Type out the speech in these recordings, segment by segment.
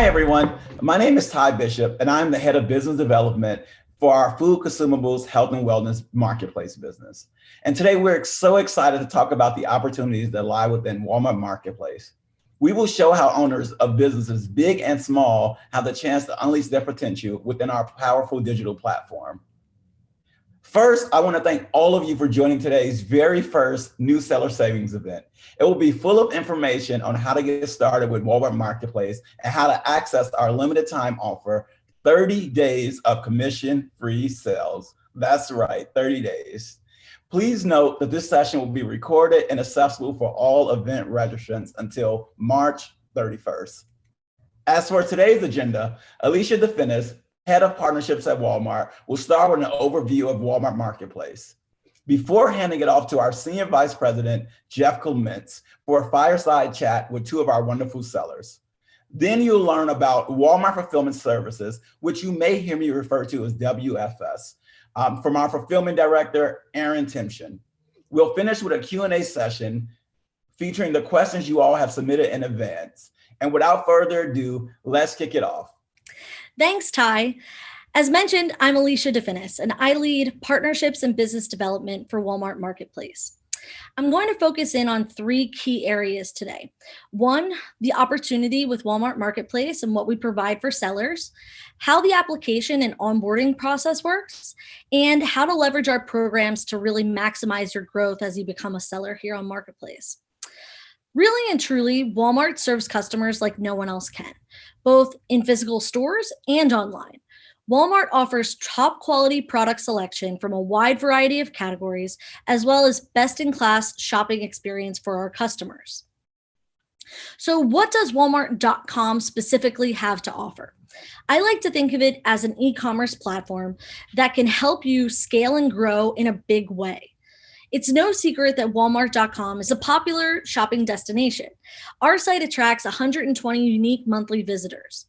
Hi, everyone. My name is Ty Bishop, and I'm the head of business development for our food consumables, health and wellness marketplace business. And today we're so excited to talk about the opportunities that lie within Walmart Marketplace. We will show how owners of businesses big and small have the chance to unleash their potential within our powerful digital platform. First, I want to thank all of you for joining today's very first new seller savings event. It will be full of information on how to get started with Walmart Marketplace and how to access our limited time offer, 30 days of commission-free sales. That's right, 30 days. Please note that this session will be recorded and accessible for all event registrants until March 31st. As for today's agenda, Alicia DeFinis, Head of Partnerships at Walmart, will start with an overview of Walmart Marketplace before handing it off to our Senior Vice President, Jeff Clements, for a fireside chat with two of our wonderful sellers. Then you'll learn about Walmart Fulfillment Services, which you may hear me refer to as WFS, from our Fulfillment Director, Aaron Timshin. We'll finish with a Q&A session featuring the questions you all have submitted in advance. And without further ado, let's kick it off. Thanks, Ty. As mentioned, I'm Alicia DeFinis, and I lead partnerships and business development for Walmart Marketplace. I'm going to focus in on three key areas today. One, the opportunity with Walmart Marketplace and what we provide for sellers, how the application and onboarding process works, and how to leverage our programs to really maximize your growth as you become a seller here on Marketplace. Really and truly, Walmart serves customers like no one else can, both in physical stores and online. Walmart offers top quality product selection from a wide variety of categories, as well as best-in-class shopping experience for our customers. So what does Walmart.com specifically have to offer? I like to think of it as an e-commerce platform that can help you scale and grow in a big way. It's no secret that Walmart.com is a popular shopping destination. Our site attracts 120 unique monthly visitors.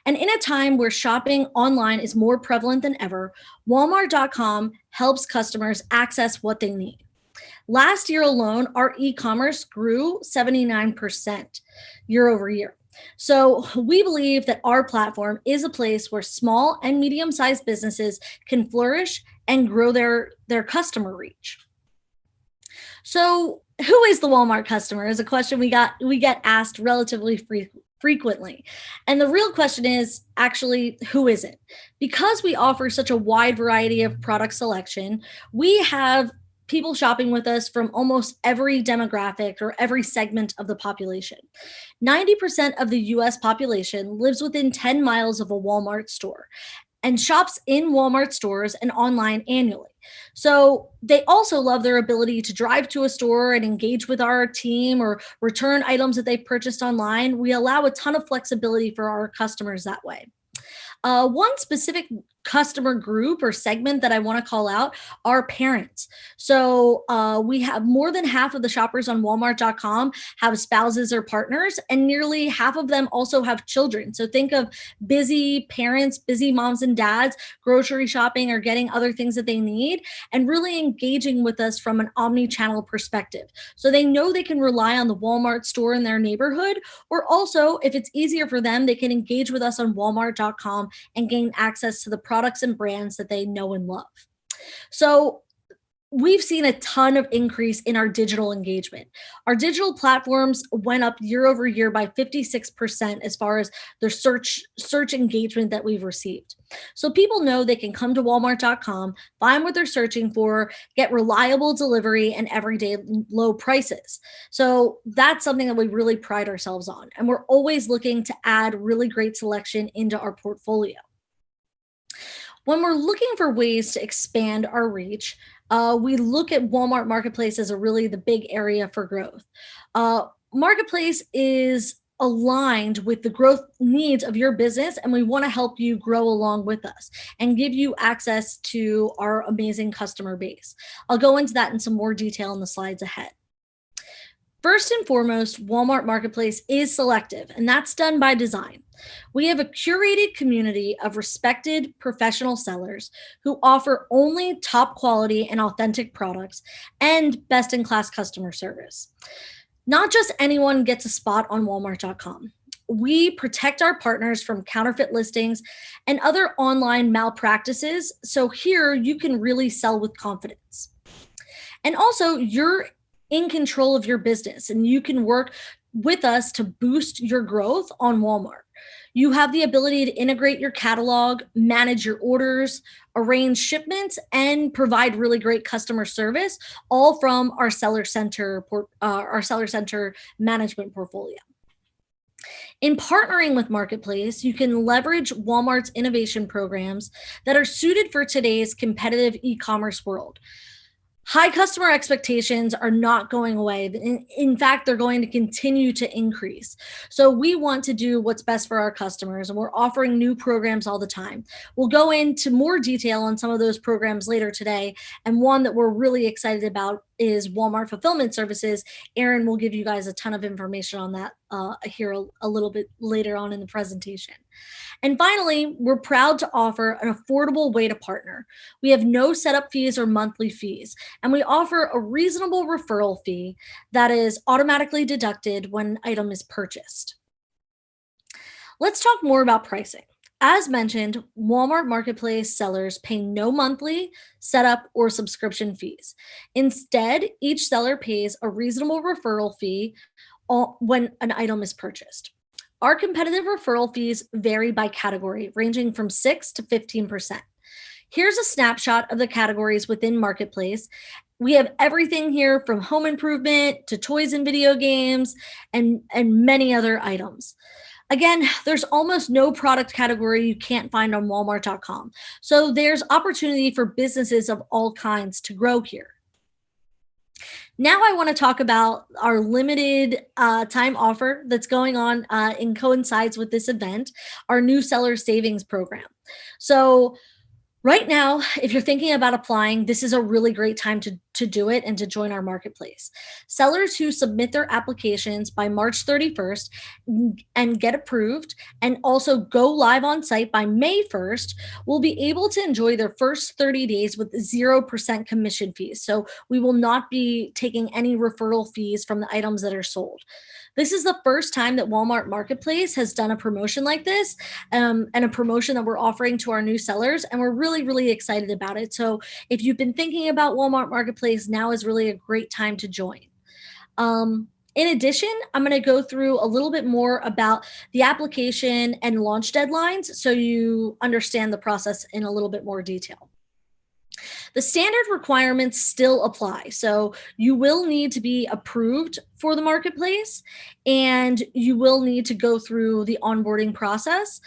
And in a time where shopping online is more prevalent than ever, Walmart.com helps customers access what they need. Last year alone, our e-commerce grew 79% year over year. So we believe that our platform is a place where small and medium-sized businesses can flourish and grow their customer reach. So who is the Walmart customer is a question we get asked relatively frequently. And the real question is actually, who is it? Because we offer such a wide variety of product selection, we have people shopping with us from almost every demographic or every segment of the population. 90% of the US population lives within 10 miles of a Walmart store and shops in Walmart stores and online annually. So they also love their ability to drive to a store and engage with our team or return items that they've purchased online. We allow a ton of flexibility for our customers that way. One specific customer group or segment that I want to call out are parents. So we have more than half of the shoppers on Walmart.com have spouses or partners, and nearly half of them also have children. So think of busy parents, busy moms and dads, grocery shopping or getting other things that they need, and really engaging with us from an omni-channel perspective. So they know they can rely on the Walmart store in their neighborhood, or also if it's easier for them, they can engage with us on Walmart.com and gain access to the products and brands that they know and love. So we've seen a ton of increase in our digital engagement. Our digital platforms went up year over year by 56% as far as the search engagement that we've received. So people know they can come to Walmart.com, find what they're searching for, get reliable delivery and everyday low prices. So that's something that we really pride ourselves on. And we're always looking to add really great selection into our portfolio. When we're looking for ways to expand our reach, we look at Walmart Marketplace as really the big area for growth. Marketplace is aligned with the growth needs of your business, and we want to help you grow along with us and give you access to our amazing customer base. I'll go into that in some more detail in the slides ahead. First and foremost, Walmart Marketplace is selective, and that's done by design. We have a curated community of respected professional sellers who offer only top quality and authentic products and best-in-class customer service. Not just anyone gets a spot on Walmart.com. we protect our partners from counterfeit listings and other online malpractices. So here you can really sell with confidence. And also, you're in control of your business and you can work with us to boost your growth on Walmart. You have the ability to integrate your catalog, manage your orders, arrange shipments, and provide really great customer service, all from our Seller Center, our Seller Center management portfolio. In partnering with Marketplace, you can leverage Walmart's innovation programs that are suited for today's competitive e-commerce world. High customer expectations are not going away. In fact, they're going to continue to increase. So we want to do what's best for our customers, and we're offering new programs all the time. We'll go into more detail on some of those programs later today. And one that we're really excited about is Walmart Fulfillment Services. Aaron will give you guys a ton of information on that here a little bit later on in the presentation. And finally, we're proud to offer an affordable way to partner. We have no setup fees or monthly fees, and we offer a reasonable referral fee that is automatically deducted when an item is purchased. Let's talk more about pricing. As mentioned, Walmart Marketplace sellers pay no monthly, setup, or subscription fees. Instead, each seller pays a reasonable referral fee when an item is purchased. Our competitive referral fees vary by category, ranging from 6 to 15%. Here's a snapshot of the categories within Marketplace. We have everything here from home improvement to toys and video games and many other items. Again, there's almost no product category you can't find on Walmart.com. So there's opportunity for businesses of all kinds to grow here. Now I want to talk about our limited time offer that's going on and coincides with this event, our new seller savings program. So right now, if you're thinking about applying, this is a really great time to do it and to join our marketplace. Sellers who submit their applications by March 31st and get approved and also go live on site by May 1st will be able to enjoy their first 30 days with 0% commission fees. So we will not be taking any referral fees from the items that are sold. This is the first time that Walmart Marketplace has done a promotion like this and a promotion that we're offering to our new sellers. And we're really, really excited about it. So if you've been thinking about Walmart Marketplace, now is really a great time to join. In addition, I'm going to go through a little bit more about the application and launch deadlines so you understand the process in a little bit more detail. The standard requirements still apply. So you will need to be approved for the marketplace and you will need to go through the onboarding process.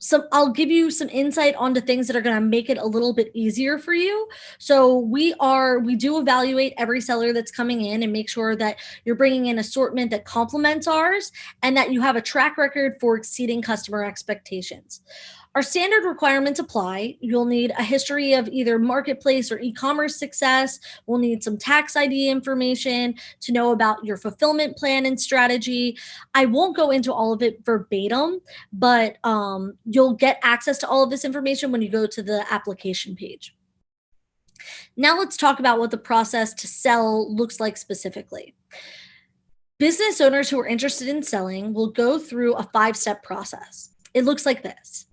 So I'll give you some insight onto things that are going to make it a little bit easier for you. So we do evaluate every seller that's coming in and make sure that you're bringing in assortment that complements ours and that you have a track record for exceeding customer expectations. Our standard requirements apply. You'll need a history of either marketplace or e-commerce success. We'll need some tax ID information to know about your fulfillment plan and strategy. I won't go into all of it verbatim, but you'll get access to all of this information when you go to the application page. Now let's talk about what the process to sell looks like specifically. Business owners who are interested in selling will go through a 5-step process. It looks like this.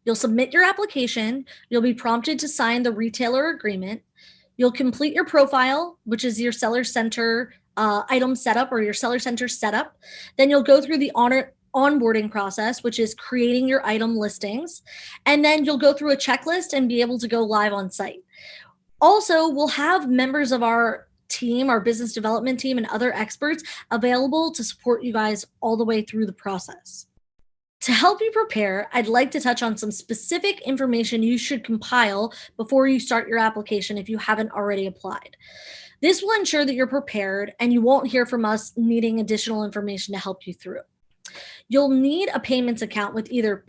You'll submit your application. You'll be prompted to sign the retailer agreement. You'll complete your profile, which is your Seller Center item setup or your Seller Center setup. Then you'll go through the onboarding process, which is creating your item listings. And then you'll go through a checklist and be able to go live on site. Also, we'll have members of our team, our business development team, and other experts available to support you guys all the way through the process. To help you prepare, I'd like to touch on some specific information you should compile before you start your application if you haven't already applied. This will ensure that you're prepared and you won't hear from us needing additional information to help you through. You'll need a payments account with either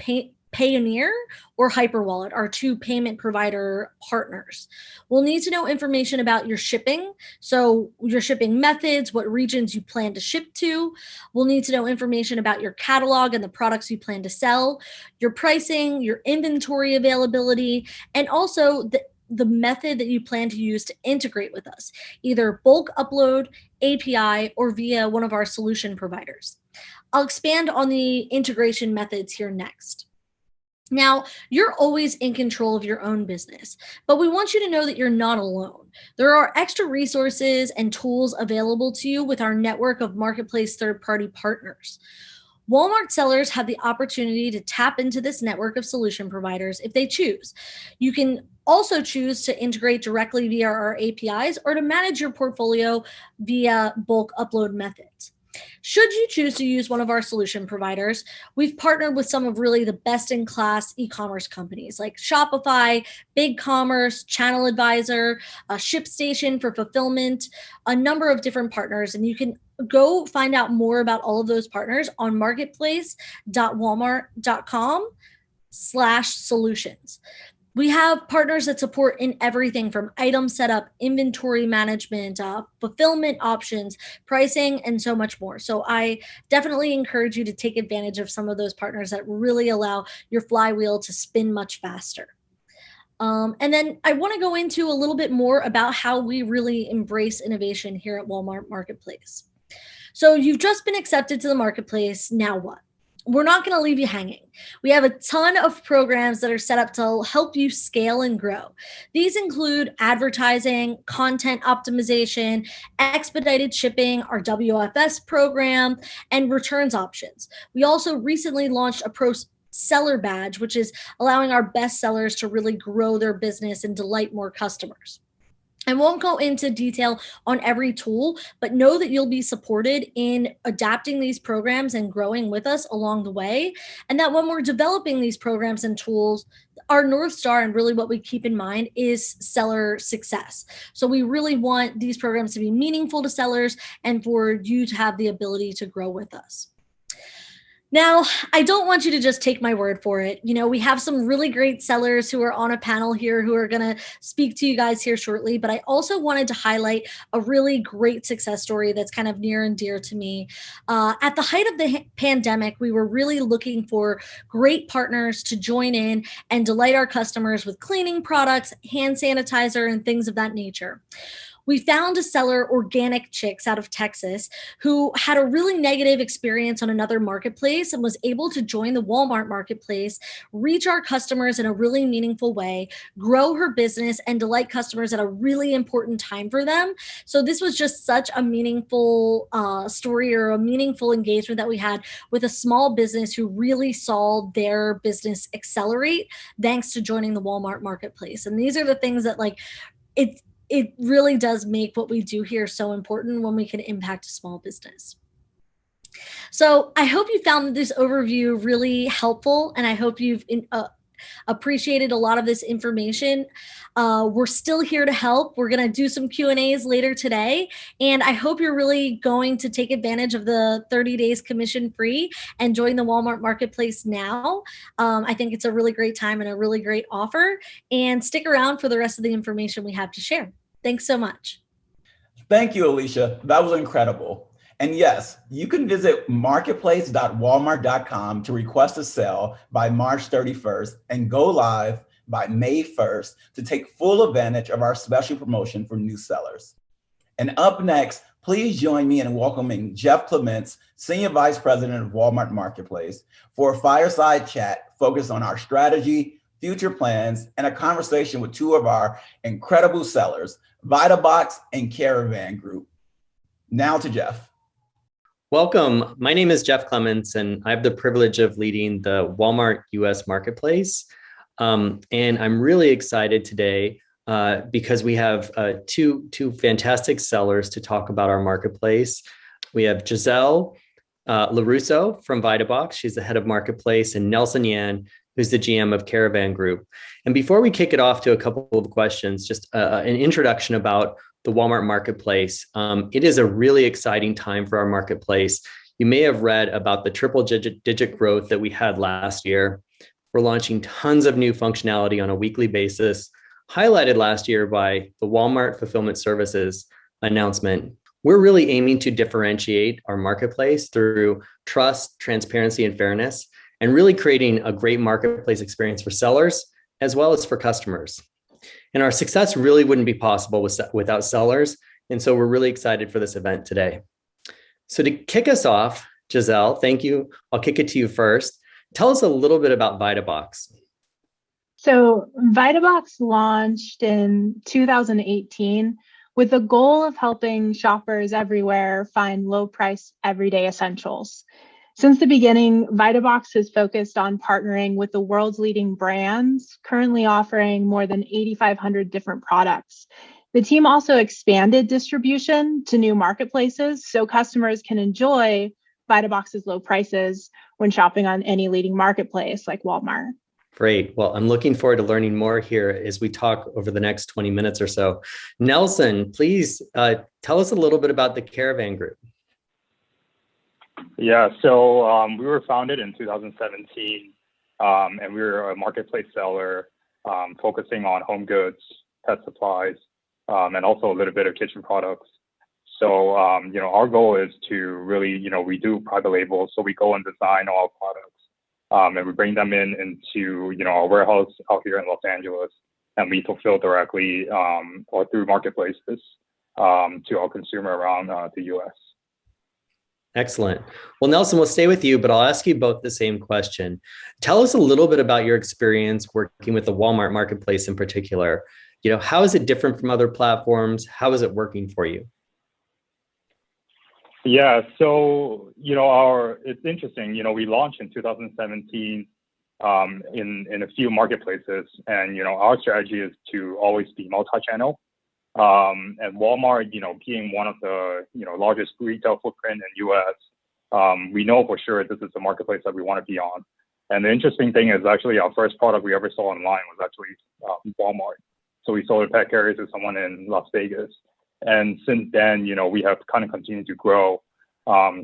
Payoneer or Hyperwallet, our 2 payment provider partners. We'll need to know information about your shipping, so your shipping methods, what regions you plan to ship to. We'll need to know information about your catalog and the products you plan to sell, your pricing, your inventory availability, and also the method that you plan to use to integrate with us, either bulk upload, API, or via one of our solution providers. I'll expand on the integration methods here next. Now, you're always in control of your own business, but we want you to know that you're not alone. There are extra resources and tools available to you with our network of marketplace third-party partners. Walmart sellers have the opportunity to tap into this network of solution providers if they choose. You can also choose to integrate directly via our APIs or to manage your portfolio via bulk upload methods. Should you choose to use one of our solution providers, we've partnered with some of really the best in class e-commerce companies like Shopify, BigCommerce, Channel Advisor, ShipStation for fulfillment, a number of different partners. And you can go find out more about all of those partners on marketplace.walmart.com/solutions. We have partners that support in everything from item setup, inventory management, fulfillment options, pricing, and so much more. So I definitely encourage you to take advantage of some of those partners that really allow your flywheel to spin much faster. And then I want to go into a little bit more about how we really embrace innovation here at Walmart Marketplace. So you've just been accepted to the marketplace. Now what? We're not going to leave you hanging. We have a ton of programs that are set up to help you scale and grow. These include advertising, content optimization, expedited shipping, our WFS program, and returns options. We also recently launched a Pro Seller Badge, which is allowing our best sellers to really grow their business and delight more customers. I won't go into detail on every tool, but know that you'll be supported in adapting these programs and growing with us along the way. And that when we're developing these programs and tools, our North Star and really what we keep in mind is seller success. So we really want these programs to be meaningful to sellers and for you to have the ability to grow with us. Now, I don't want you to just take my word for it. You know, we have some really great sellers who are on a panel here who are going to speak to you guys here shortly, but I also wanted to highlight a really great success story that's kind of near and dear to me. At the height of the pandemic, we were really looking for great partners to join in and delight our customers with cleaning products, hand sanitizer, and things of that nature. We found a seller, Organic Chicks, out of Texas, who had a really negative experience on another marketplace and was able to join the Walmart marketplace, reach our customers in a really meaningful way, grow her business, and delight customers at a really important time for them. So this was just such a meaningful story or a meaningful engagement that we had with a small business who really saw their business accelerate thanks to joining the Walmart marketplace. And these are the things that it really does make what we do here so important when we can impact a small business. So I hope you found this overview really helpful, and I hope you've appreciated a lot of this information. We're still here to help. We're going to do some Q&As later today, and I hope you're really going to take advantage of the 30 days commission free and join the Walmart Marketplace now. I think it's a really great time and a really great offer, and stick around for the rest of the information we have to share. Thanks so much. Thank you, Alicia. That was incredible. And yes, you can visit marketplace.walmart.com to request a sale by March 31st and go live by May 1st to take full advantage of our special promotion for new sellers. And up next, please join me in welcoming Jeff Clements, Senior Vice President of Walmart Marketplace, for a fireside chat focused on our strategy, future plans, and a conversation with two of our incredible sellers, Vitabox and Caravan Group. Now to Jeff. Welcome. My name is Jeff Clements, and I have the privilege of leading the Walmart US Marketplace. And I'm really excited today because we have two fantastic sellers to talk about our marketplace. We have Giselle LaRusso from Vitabox. She's the head of marketplace, and Nelson Yan, who's the GM of Caravan Group. And before we kick it off to a couple of questions, just an introduction about the Walmart Marketplace. It is a really exciting time for our marketplace. You may have read about the triple digit growth that we had last year. We're launching tons of new functionality on a weekly basis, highlighted last year by the Walmart Fulfillment Services announcement. We're really aiming to differentiate our marketplace through trust, transparency, and fairness, and really creating a great marketplace experience for sellers as well as for customers. And our success really wouldn't be possible without sellers. And so we're really excited for this event today. So to kick us off, Giselle, thank you. I'll kick it to you first. Tell us a little bit about Vitabox. So Vitabox launched in 2018 with the goal of helping shoppers everywhere find low-price everyday essentials. Since the beginning, Vitabox has focused on partnering with the world's leading brands, currently offering more than 8,500 different products. The team also expanded distribution to new marketplaces so customers can enjoy Vitabox's low prices when shopping on any leading marketplace like Walmart. Great. Well, I'm looking forward to learning more here as we talk over the next 20 minutes or so. Nelson, please tell us a little bit about the Caravan Group. Yeah, so we were founded in 2017, and we were a marketplace seller focusing on home goods, pet supplies, and also a little bit of kitchen products. So, our goal is to really, we do private labels. So we go and design all our products, and we bring them into, our warehouse out here in Los Angeles, and we fulfill directly or through marketplaces to our consumer around the US. Excellent. Well, Nelson, we'll stay with you, but I'll ask you both the same question. Tell us a little bit about your experience working with the Walmart marketplace in particular. How is it different from other platforms? How is it working for you? Yeah, so, it's interesting, we launched in 2017 in a few marketplaces, and, our strategy is to always be multi-channel. And Walmart, being one of the, largest retail footprint in US, we know for sure this is the marketplace that we want to be on. And the interesting thing is actually our first product we ever saw online was actually Walmart. So we sold a pet carrier to someone in Las Vegas. And since then, we have kind of continued to grow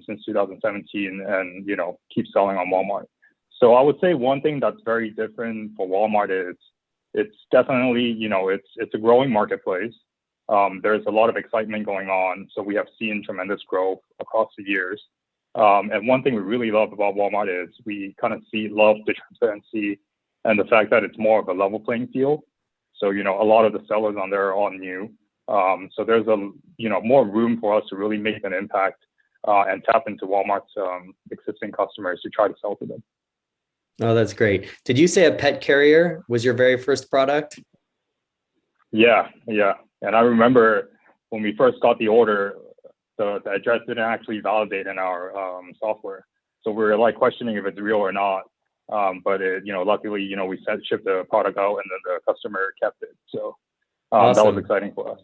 since 2017 and, keep selling on Walmart. So I would say one thing that's very different for Walmart is it's definitely, it's a growing marketplace. There's a lot of excitement going on. So we have seen tremendous growth across the years. And one thing we really love about Walmart is we kind of love the transparency and the fact that it's more of a level playing field. So, a lot of the sellers on there are all new. So there's more room for us to really make an impact and tap into Walmart's existing customers to try to sell to them. Oh, that's great. Did you say a pet carrier was your very first product? Yeah. And I remember when we first got the order, the address didn't actually validate in our software. So we were questioning if it's real or not. But luckily, we shipped the product out and then the customer kept it. So awesome. That was exciting for us.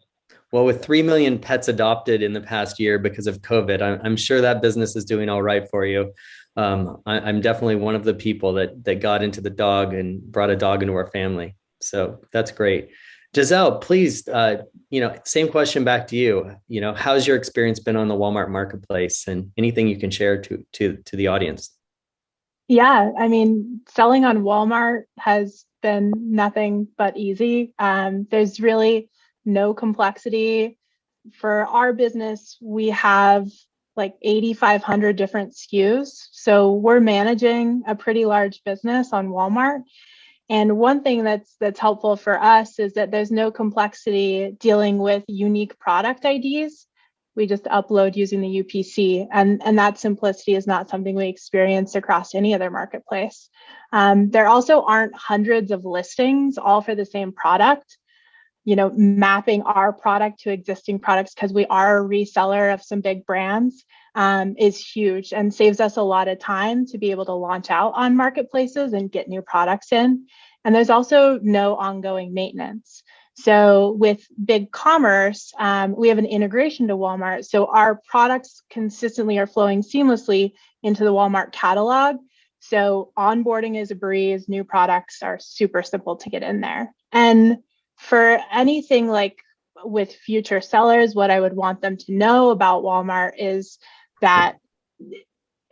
Well, with 3 million pets adopted in the past year because of COVID, I'm sure that business is doing all right for you. I'm definitely one of the people that got into the dog and brought a dog into our family. So that's great. Giselle, please, same question back to you. How's your experience been on the Walmart marketplace and anything you can share to the audience? Yeah, selling on Walmart has been nothing but easy. There's really no complexity. For our business, we have 8,500 different SKUs. So we're managing a pretty large business on Walmart. And one thing that's helpful for us is that there's no complexity dealing with unique product IDs. We just upload using the UPC, and that simplicity is not something we experience across any other marketplace. There also aren't hundreds of listings all for the same product. Mapping our product to existing products because we are a reseller of some big brands is huge and saves us a lot of time to be able to launch out on marketplaces and get new products in. And there's also no ongoing maintenance. So with BigCommerce, we have an integration to Walmart. So our products consistently are flowing seamlessly into the Walmart catalog. So onboarding is a breeze. New products are super simple to get in there. And for anything with future sellers, what I would want them to know about Walmart is that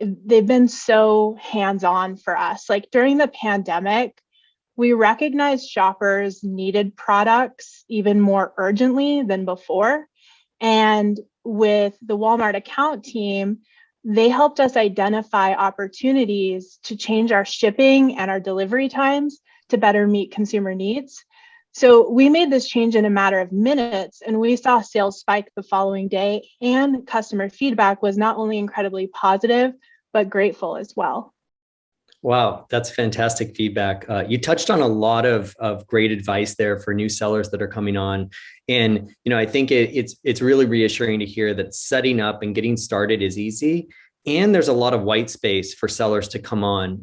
they've been so hands-on for us. During the pandemic, we recognized shoppers needed products even more urgently than before. And with the Walmart account team, they helped us identify opportunities to change our shipping and our delivery times to better meet consumer needs. So we made this change in a matter of minutes, and we saw sales spike the following day, and customer feedback was not only incredibly positive, but grateful as well. Wow, that's fantastic feedback. You touched on a lot of great advice there for new sellers that are coming on. And I think it's really reassuring to hear that setting up and getting started is easy. And there's a lot of white space for sellers to come on.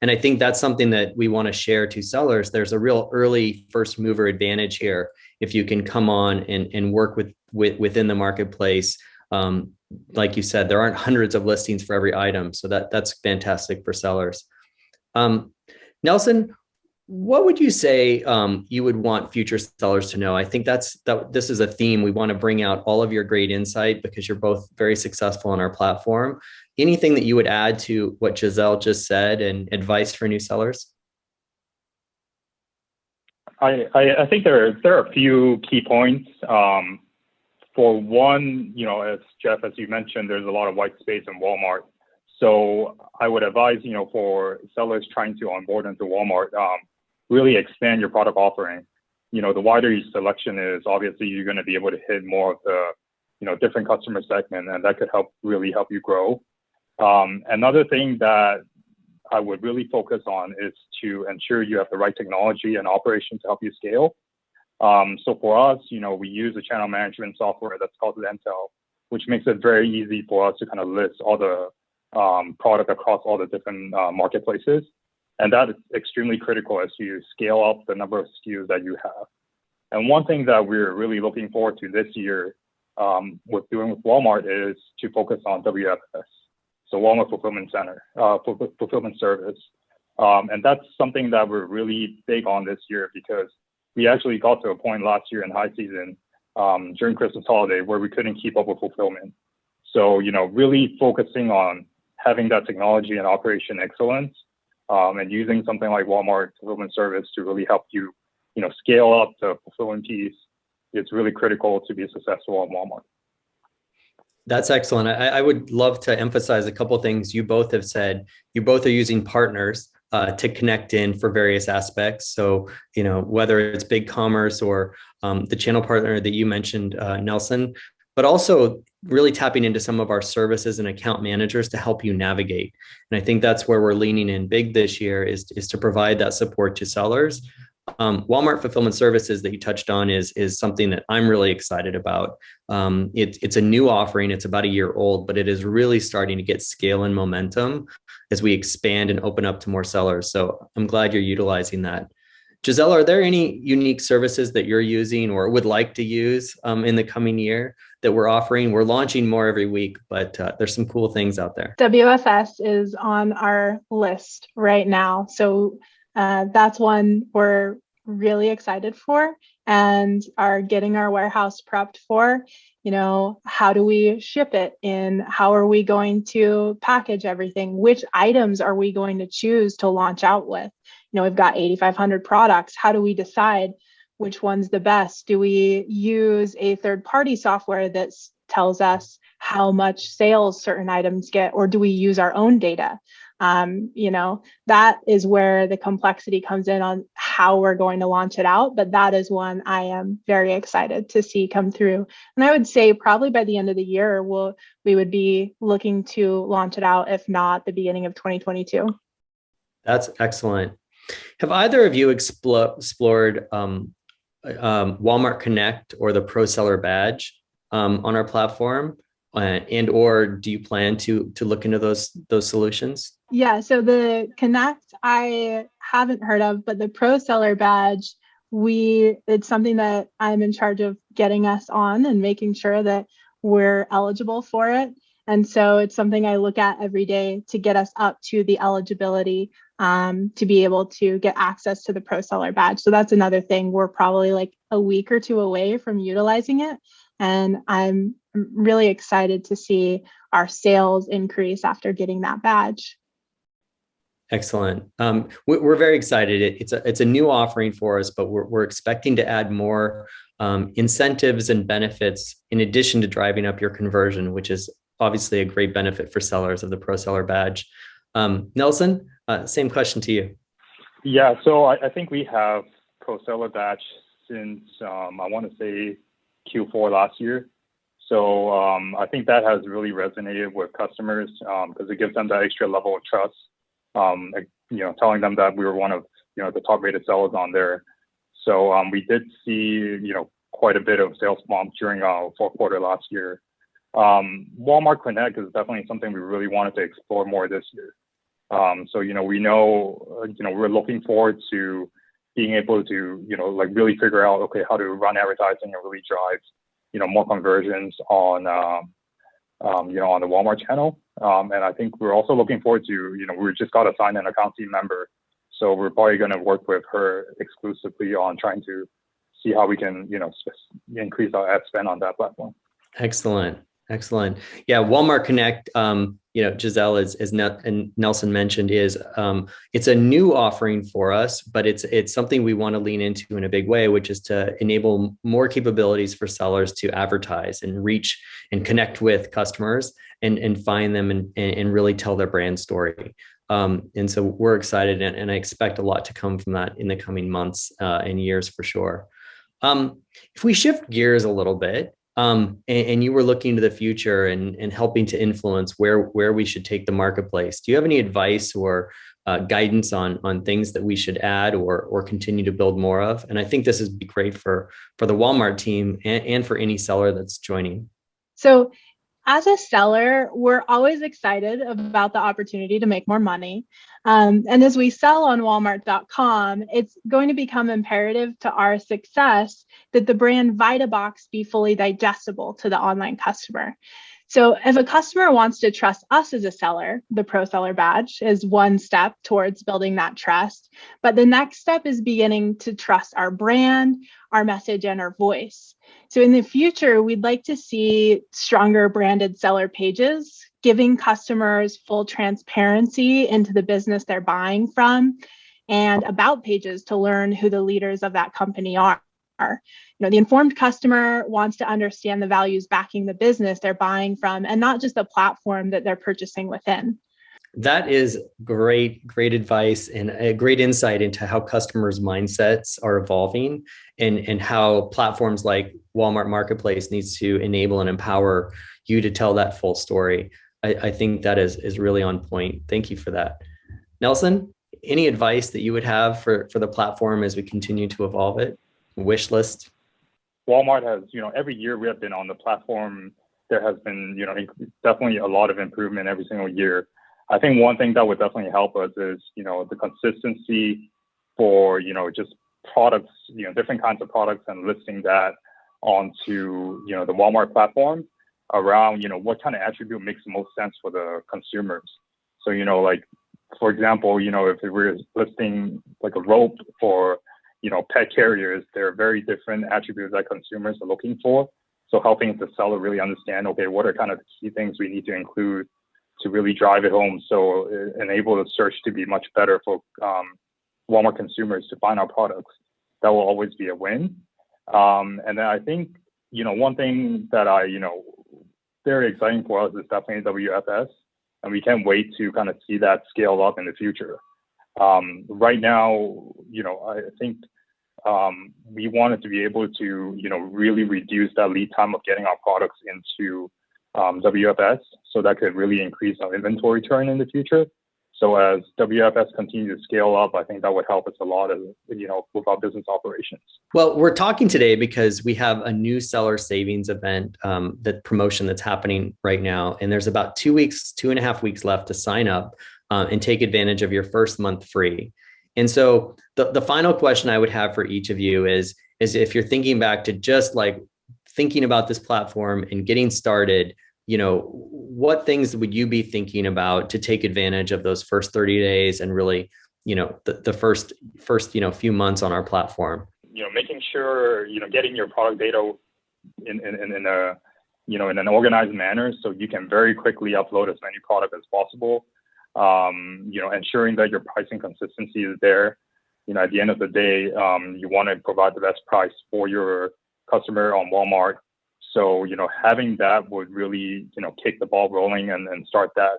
And I think that's something that we want to share to sellers. There's a real early first mover advantage here if you can come on and work within the marketplace. Like you said, there aren't hundreds of listings for every item. So that's fantastic for sellers. Nelson, what would you say you would want future sellers to know? I think this is a theme. We want to bring out all of your great insight because you're both very successful on our platform. Anything that you would add to what Giselle just said and advice for new sellers? I think there are a few key points. For one, as Jeff, as you mentioned, there's a lot of white space in Walmart. So I would advise, for sellers trying to onboard into Walmart, really expand your product offering. The wider your selection is, obviously you're going to be able to hit more of the, different customer segment, and that could really help you grow. Another thing that I would really focus on is to ensure you have the right technology and operation to help you scale. So for us, we use a channel management software that's called Lentel, which makes it very easy for us to kind of list all the product across all the different marketplaces. And that is extremely critical as you scale up the number of SKUs that you have. And one thing that we're really looking forward to this year with Walmart is to focus on WFS, so Walmart Fulfillment Center, Fulfillment Service. And that's something that we're really big on this year because we actually got to a point last year in high season during Christmas holiday where we couldn't keep up with fulfillment. So, really focusing on having that technology and operation excellence and using something like Walmart Fulfillment Service to really help you, scale up the fulfillment piece. It's really critical to be successful on Walmart. That's excellent. I would love to emphasize a couple of things you both have said. You both are using partners to connect in for various aspects. So, whether it's BigCommerce or the channel partner that you mentioned, Nelson, but also really tapping into some of our services and account managers to help you navigate. And I think that's where we're leaning in big this year is to provide that support to sellers. Walmart Fulfillment Services that you touched on is something that I'm really excited about. It's a new offering. It's about a year old, but it is really starting to get scale and momentum as we expand and open up to more sellers. So I'm glad you're utilizing that. Giselle, are there any unique services that you're using or would like to use in the coming year that we're offering? We're launching more every week, but there's some cool things out there. WFS is on our list right now. So that's one we're really excited for and are getting our warehouse prepped for. How do we ship it in? How are we going to package everything? Which items are we going to choose to launch out with? We've got 8,500 products. How do we decide which one's the best? Do we use a third-party software that tells us how much sales certain items get, or do we use our own data? That is where the complexity comes in on how we're going to launch it out. But that is one I am very excited to see come through. And I would say probably by the end of the year, we would be looking to launch it out, if not the beginning of 2022. That's excellent. Have either of you explored Walmart Connect or the Pro Seller Badge on our platform? And or do you plan to look into those solutions? Yeah, so the Connect I haven't heard of, but the Pro Seller Badge, it's something that I'm in charge of getting us on and making sure that we're eligible for it. And so it's something I look at every day to get us up to the eligibility to be able to get access to the Pro Seller Badge. So that's another thing. We're probably like a week or two away from utilizing it. And I'm really excited to see our sales increase after getting that badge. Excellent. We're very excited. It's a new offering for us, but we're expecting to add more incentives and benefits in addition to driving up your conversion, which is obviously a great benefit for sellers of the Pro Seller Badge. Nelson, same question to you. Yeah, so I think we have Pro Seller Badge since I want to say Q4 last year. So I think that has really resonated with customers because it gives them that extra level of trust. Telling them that we were one of the top rated sellers on there. So we did see quite a bit of sales bump during our fourth quarter last year. Walmart Connect is definitely something we really wanted to explore more this year. So we know we're looking forward to being able to really figure out how to run advertising and really drive more conversions on on the Walmart channel. And I think we're also looking forward to we just got assigned an account team member, so we're probably going to work with her exclusively on trying to see how we can increase our ad spend on that platform. Excellent. Yeah, Walmart Connect, Giselle, as Nelson mentioned, is it's a new offering for us, but it's something we want to lean into in a big way, which is to enable more capabilities for sellers to advertise and reach and connect with customers and find them and really tell their brand story. And so we're excited, and I expect a lot to come from that in the coming months and years for sure. If we shift gears a little bit, and you were looking to the future and helping to influence where we should take the marketplace, do you have any advice or guidance on things that we should add or continue to build more of? And I think this would be great for the Walmart team and for any seller that's joining. So as a seller, we're always excited about the opportunity to make more money. And as we sell on Walmart.com, it's going to become imperative to our success that the brand VitaBox be fully digestible to the online customer. So if a customer wants to trust us as a seller, the Pro Seller Badge is one step towards building that trust. But the next step is beginning to trust our brand, our message, and our voice. So in the future, we'd like to see stronger branded seller pages, giving customers full transparency into the business they're buying from, and about pages to learn who the leaders of that company are. The informed customer wants to understand the values backing the business they're buying from, and not just the platform that they're purchasing within. That is great advice and a great insight into how customers' mindsets are evolving and how platforms like Walmart Marketplace needs to enable and empower you to tell that full story. I think that is really on point. Thank you for that. Nelson, any advice that you would have for the platform as we continue to evolve it? Wish list? Walmart has, every year we have been on the platform, there has been, definitely a lot of improvement every single year. I think one thing that would definitely help us is, the consistency for, just products, different kinds of products, and listing that onto, the Walmart platform around, what kind of attribute makes the most sense for the consumers. So, for example, if we were listing like a rope for, pet carriers, there are very different attributes that consumers are looking for. So helping the seller really understand, okay, what are kind of the key things we need to include to really drive it home. So enable the search to be much better for Walmart consumers to find our products. That will always be a win. And then I think, one thing that very exciting for us is definitely WFS. And we can't wait to kind of see that scale up in the future. Right now, I think we wanted to be able to, really reduce that lead time of getting our products into WFS, so that could really increase our inventory turn in the future. So as WFS continues to scale up, I think that would help us a lot, with our business operations. Well, we're talking today because we have a new seller savings event, that promotion that's happening right now. And there's about 2.5 weeks left to sign up and take advantage of your first month free. And so the final question I would have for each of you is if you're thinking back to just like thinking about this platform and getting started, what things would you be thinking about to take advantage of those first 30 days and really, the first few months on our platform? Making sure, getting your product data in an organized manner so you can very quickly upload as many products as possible. Ensuring that your pricing consistency is there. At the end of the day, you want to provide the best price for your customer on Walmart. So, having that would really, kick the ball rolling and start that,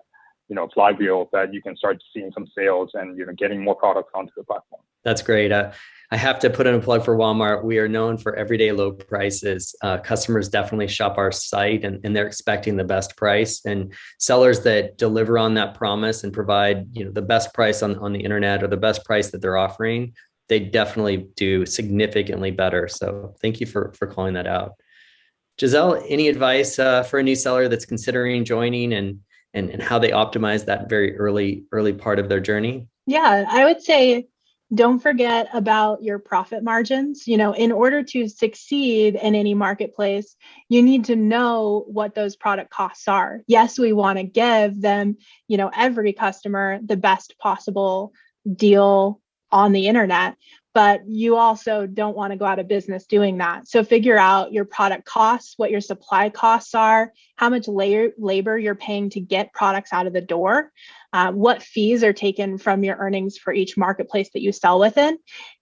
flywheel that you can start seeing some sales and, getting more products onto the platform. That's great. I have to put in a plug for Walmart. We are known for everyday low prices. Customers definitely shop our site and they're expecting the best price. And sellers that deliver on that promise and provide, the best price on the internet or the best price that they're offering, they definitely do significantly better. So thank you for calling that out. Giselle, any advice for a new seller that's considering joining and how they optimize that very early part of their journey? Yeah, I would say don't forget about your profit margins. In order to succeed in any marketplace, you need to know what those product costs are. Yes, we want to give them, every customer the best possible deal on the internet, but you also don't want to go out of business doing that. So figure out your product costs, what your supply costs are, how much labor you're paying to get products out of the door, what fees are taken from your earnings for each marketplace that you sell within.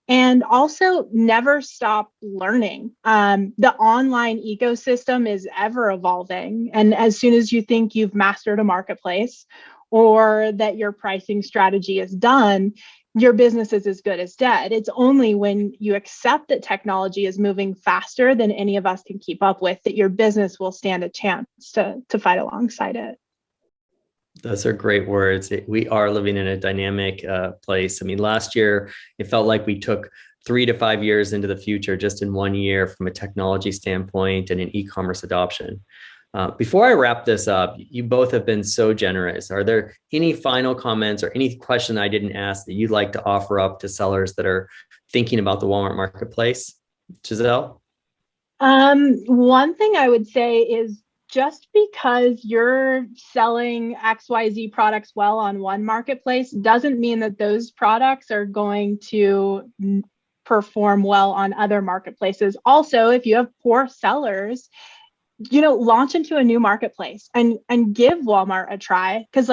And also never stop learning. The online ecosystem is ever evolving. And as soon as you think you've mastered a marketplace or that your pricing strategy is done, your business is as good as dead. It's only when you accept that technology is moving faster than any of us can keep up with that your business will stand a chance to fight alongside it. Those are great words. We are living in a dynamic place. I mean, last year, it felt like we took 3 to 5 years into the future just in 1 year from a technology standpoint and an e-commerce adoption. Before I wrap this up, you both have been so generous. Are there any final comments or any question I didn't ask that you'd like to offer up to sellers that are thinking about the Walmart marketplace? Giselle? One thing I would say is just because you're selling XYZ products well on one marketplace doesn't mean that those products are going to perform well on other marketplaces. Also, if you have poor sellers, launch into a new marketplace and give Walmart a try. Because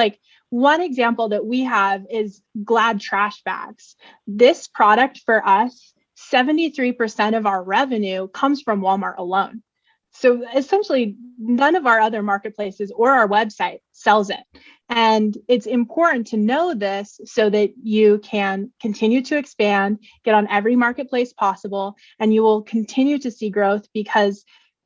one example that we have is Glad trash bags. This product for us, 73% of our revenue comes from Walmart alone. So essentially none of our other marketplaces or our website sells it. And it's important to know this so that you can continue to expand, get on every marketplace possible, and you will continue to see growth because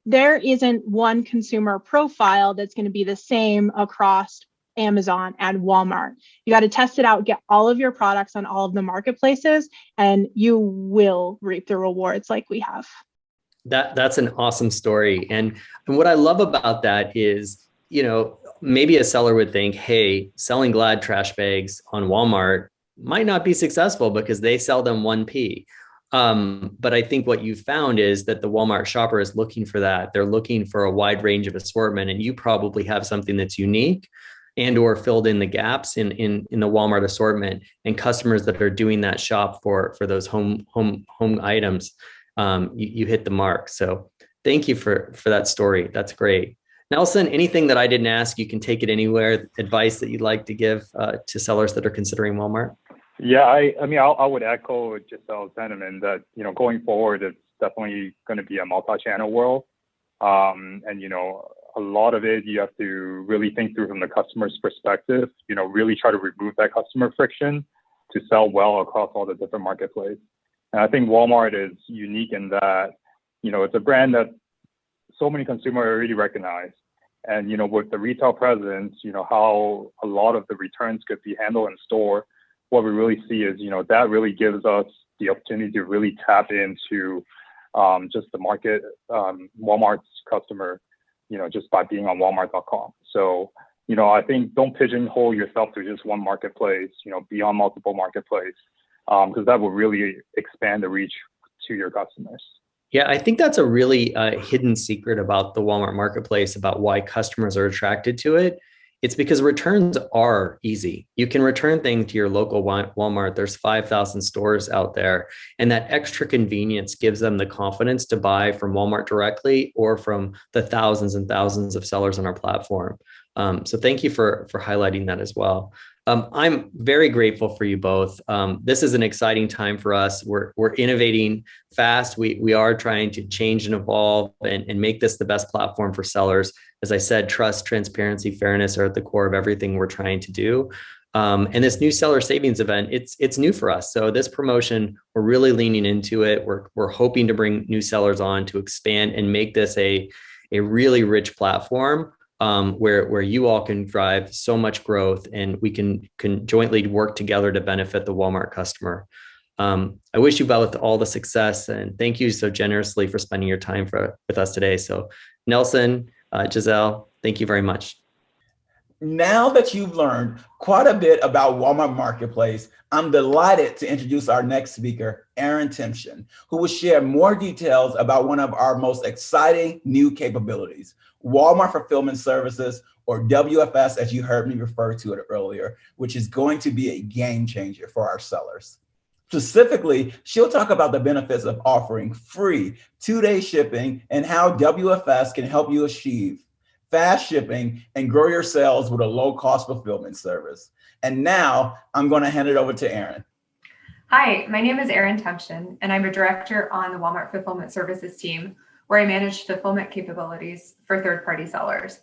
there isn't one consumer profile that's going to be the same across Amazon and Walmart. You got to test it out, get all of your products on all of the marketplaces, and you will reap the rewards like we have. That's an awesome story. And what I love about that is, maybe a seller would think, hey, selling Glad trash bags on Walmart might not be successful because they sell them 1p. But I think what you found is that the Walmart shopper is looking for that. They're looking for a wide range of assortment, and you probably have something that's unique and or filled in the gaps in the Walmart assortment, and customers that are doing that shop for those home items, you hit the mark. So thank you for that story. That's great. Nelson, anything that I didn't ask, you can take it anywhere, advice that you'd like to give to sellers that are considering Walmart? Yeah, I would echo Giselle's sentiment that, going forward, it's definitely going to be a multi-channel world. And, a lot of it, you have to really think through from the customer's perspective, really try to remove that customer friction to sell well across all the different marketplaces. And I think Walmart is unique in that, it's a brand that so many consumers already recognize. And, with the retail presence, how a lot of the returns could be handled in store, what we really see is, that really gives us the opportunity to really tap into just the market, Walmart's customer, just by being on walmart.com. So, I think don't pigeonhole yourself to just one marketplace, be on multiple marketplaces, because that will really expand the reach to your customers. Yeah, I think that's a really hidden secret about the Walmart marketplace, about why customers are attracted to it. It's because returns are easy. You can return things to your local Walmart. There's 5,000 stores out there. And that extra convenience gives them the confidence to buy from Walmart directly or from the thousands and thousands of sellers on our platform. So thank you for highlighting that as well. I'm very grateful for you both. This is an exciting time for us. We're innovating fast. We are trying to change and evolve and make this the best platform for sellers, As I said, trust, transparency, fairness are at the core of everything we're trying to do. And this new seller savings event, it's new for us. So this promotion, we're really leaning into it. We're hoping to bring new sellers on to expand and make this a really rich platform where you all can drive so much growth, and we can jointly work together to benefit the Walmart customer. I wish you both all the success, and thank you so generously for spending your time with us today. So Nelson, Giselle, thank you very much. Now that you've learned quite a bit about Walmart Marketplace, I'm delighted to introduce our next speaker, Aaron Timshin, who will share more details about one of our most exciting new capabilities, Walmart Fulfillment Services, or WFS, as you heard me refer to it earlier, which is going to be a game changer for our sellers. Specifically, she'll talk about the benefits of offering free 2-day shipping and how WFS can help you achieve fast shipping and grow your sales with a low-cost fulfillment service. And now I'm going to hand it over to Aaron. Hi, my name is Aaron Timshin, and I'm a director on the Walmart Fulfillment Services team, where I manage fulfillment capabilities for third-party sellers.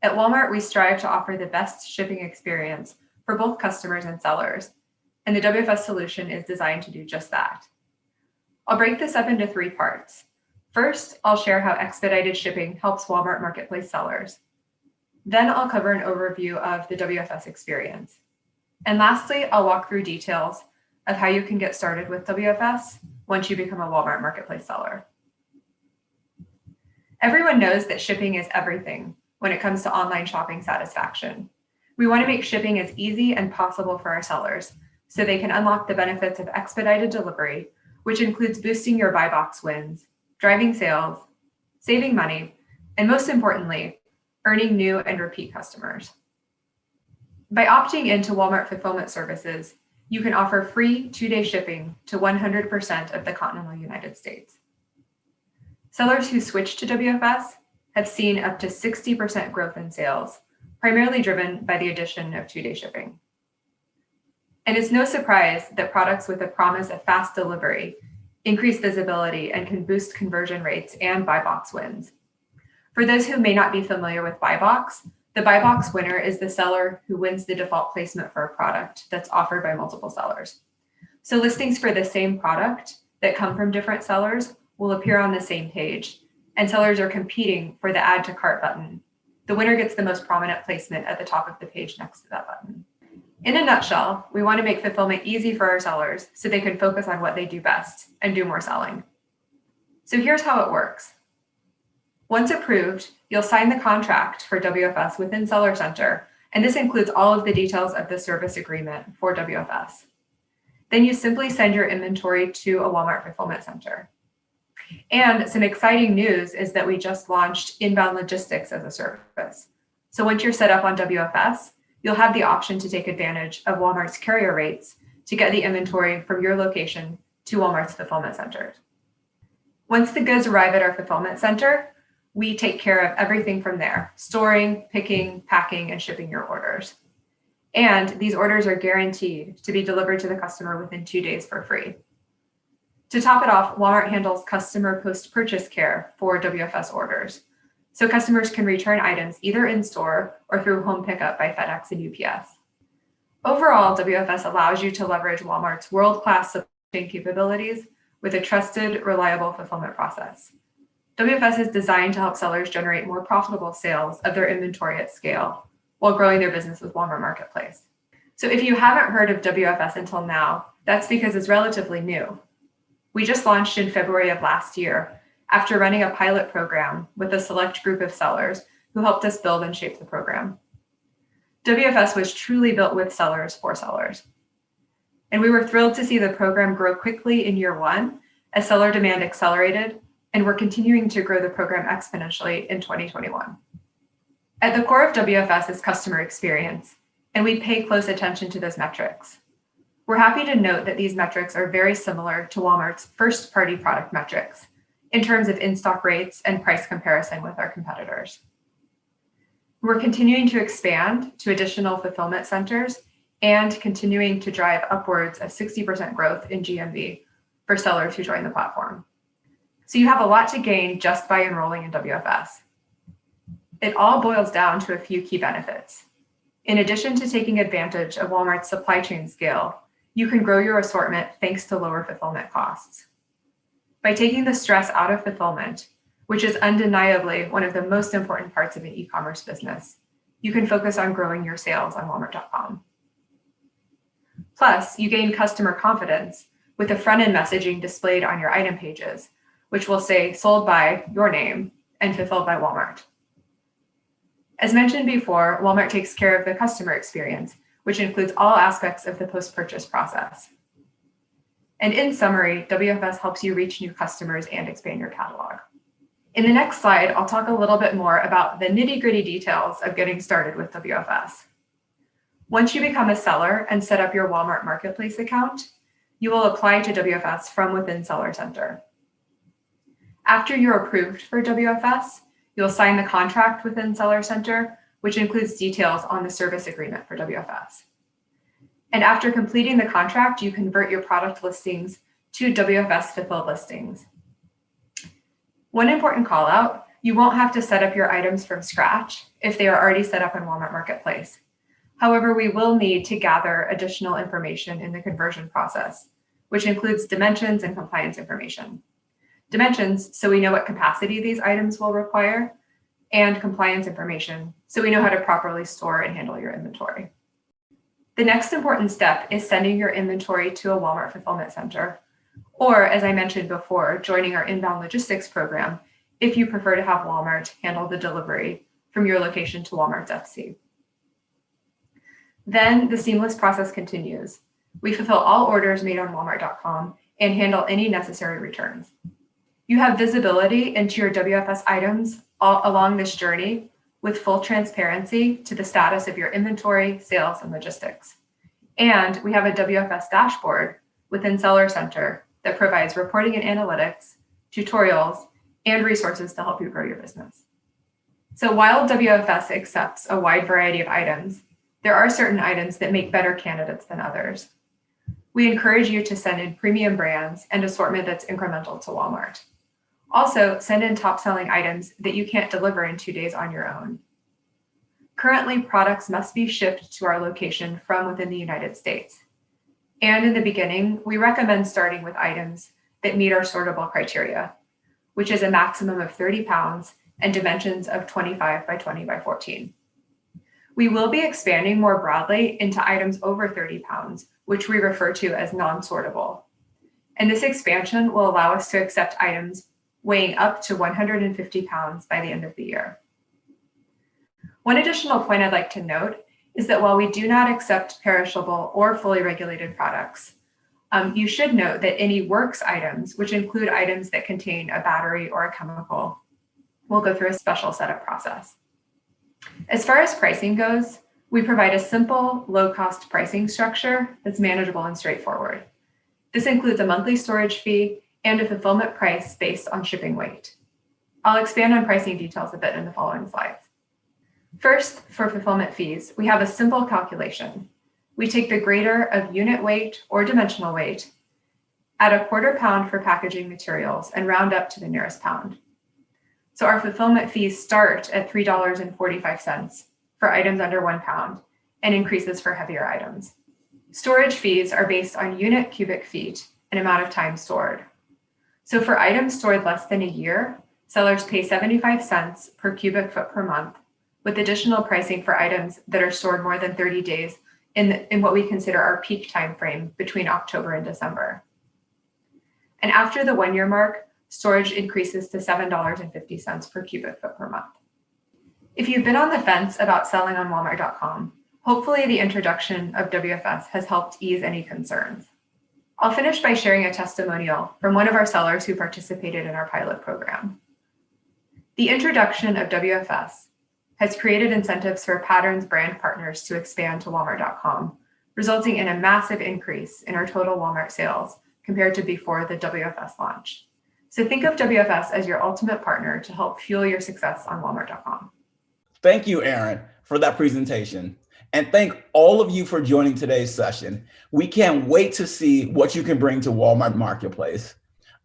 At Walmart, we strive to offer the best shipping experience for both customers and sellers, and the WFS solution is designed to do just that. I'll break this up into 3 parts. First, I'll share how expedited shipping helps Walmart Marketplace sellers. Then I'll cover an overview of the WFS experience. And lastly, I'll walk through details of how you can get started with WFS once you become a Walmart Marketplace seller. Everyone knows that shipping is everything when it comes to online shopping satisfaction. We want to make shipping as easy and possible for our sellers so they can unlock the benefits of expedited delivery, which includes boosting your buy box wins, driving sales, saving money, and most importantly, earning new and repeat customers. By opting into Walmart Fulfillment Services, you can offer free 2-day shipping to 100% of the continental United States. Sellers who switch to WFS have seen up to 60% growth in sales, primarily driven by the addition of 2-day shipping. And it's no surprise that products with a promise of fast delivery increase visibility and can boost conversion rates and buy box wins. For those who may not be familiar with buy box, the buy box winner is the seller who wins the default placement for a product that's offered by multiple sellers. So listings for the same product that come from different sellers will appear on the same page, and sellers are competing for the add to cart button. The winner gets the most prominent placement at the top of the page next to that button. In a nutshell, we want to make fulfillment easy for our sellers so they can focus on what they do best and do more selling. So here's how it works. Once approved, you'll sign the contract for WFS within Seller Center, and this includes all of the details of the service agreement for WFS. Then you simply send your inventory to a Walmart Fulfillment Center. And some exciting news is that we just launched inbound logistics as a service. So once you're set up on WFS, you'll have the option to take advantage of Walmart's carrier rates to get the inventory from your location to Walmart's fulfillment centers. Once the goods arrive at our fulfillment center, we take care of everything from there: storing, picking, packing, and shipping your orders. And these orders are guaranteed to be delivered to the customer within 2 days for free. To top it off, Walmart handles customer post-purchase care for WFS orders, so customers can return items either in store or through home pickup by FedEx and UPS. Overall, WFS allows you to leverage Walmart's world-class supply chain capabilities with a trusted, reliable fulfillment process. WFS is designed to help sellers generate more profitable sales of their inventory at scale while growing their business with Walmart Marketplace. So if you haven't heard of WFS until now, that's because it's relatively new. We just launched in February of last year after running a pilot program with a select group of sellers who helped us build and shape the program. WFS was truly built with sellers for sellers. And we were thrilled to see the program grow quickly in year 1 as seller demand accelerated, and we're continuing to grow the program exponentially in 2021. At the core of WFS is customer experience, and we pay close attention to those metrics. We're happy to note that these metrics are very similar to Walmart's first-party product metrics in terms of in-stock rates and price comparison with our competitors. We're continuing to expand to additional fulfillment centers and continuing to drive upwards of 60% growth in GMV for sellers who join the platform. So you have a lot to gain just by enrolling in WFS. it all boils down to a few key benefits. In addition to taking advantage of Walmart's supply chain scale, you can grow your assortment thanks to lower fulfillment costs. By taking the stress out of fulfillment, which is undeniably one of the most important parts of an e-commerce business, you can focus on growing your sales on Walmart.com. Plus, you gain customer confidence with the front-end messaging displayed on your item pages, which will say sold by your name and fulfilled by Walmart. As mentioned before, Walmart takes care of the customer experience, which includes all aspects of the post-purchase process. And in summary, WFS helps you reach new customers and expand your catalog. In the next slide, I'll talk a little bit more about the nitty-gritty details of getting started with WFS. Once you become a seller and set up your Walmart Marketplace account, you will apply to WFS from within Seller Center. After you're approved for WFS, you'll sign the contract within Seller Center, which includes details on the service agreement for WFS. And after completing the contract, you convert your product listings to WFS fulfilled listings. One important call out, you won't have to set up your items from scratch if they are already set up in Walmart Marketplace. However, we will need to gather additional information in the conversion process, which includes dimensions and compliance information. Dimensions, so we know what capacity these items will require, and compliance information, so we know how to properly store and handle your inventory. The next important step is sending your inventory to a Walmart fulfillment center, or as I mentioned before, joining our inbound logistics program if you prefer to have Walmart handle the delivery from your location to Walmart's FC. Then the seamless process continues. We fulfill all orders made on Walmart.com and handle any necessary returns. You have visibility into your WFS items all along this journey with full transparency to the status of your inventory, sales, and logistics. And we have a WFS dashboard within Seller Center that provides reporting and analytics, tutorials, and resources to help you grow your business. So while WFS accepts a wide variety of items, there are certain items that make better candidates than others. We encourage you to send in premium brands and assortment that's incremental to Walmart. Also, send in top-selling items that you can't deliver in 2 days on your own. Currently, products must be shipped to our location from within the United States. And in the beginning, we recommend starting with items that meet our sortable criteria, which is a maximum of 30 pounds and dimensions of 25 by 20 by 14. We will be expanding more broadly into items over 30 pounds, which we refer to as non-sortable. And this expansion will allow us to accept items weighing up to 150 pounds by the end of the year. One additional point I'd like to note is that while we do not accept perishable or fully regulated products, you should note that any works items, which include items that contain a battery or a chemical, will go through a special setup process. As far as pricing goes, we provide a simple, low-cost pricing structure that's manageable and straightforward. This includes a monthly storage fee and a fulfillment price based on shipping weight. I'll expand on pricing details a bit in the following slides. First, for fulfillment fees, we have a simple calculation. We take the greater of unit weight or dimensional weight, add a quarter pound for packaging materials, and round up to the nearest pound. So our fulfillment fees start at $3.45 for items under 1 pound and increases for heavier items. Storage fees are based on unit cubic feet and amount of time stored. So for items stored less than a year, sellers pay 75 cents per cubic foot per month, with additional pricing for items that are stored more than 30 days in what we consider our peak time frame between October and December. And after the 1 year mark, storage increases to $7.50 per cubic foot per month. If you've been on the fence about selling on Walmart.com, hopefully the introduction of WFS has helped ease any concerns. I'll finish by sharing a testimonial from one of our sellers who participated in our pilot program. The introduction of WFS has created incentives for Pattern's brand partners to expand to Walmart.com, resulting in a massive increase in our total Walmart sales compared to before the WFS launch. So think of WFS as your ultimate partner to help fuel your success on Walmart.com. Thank you, Erin, for that presentation. And thank all of you for joining today's session. We can't wait to see what you can bring to Walmart Marketplace.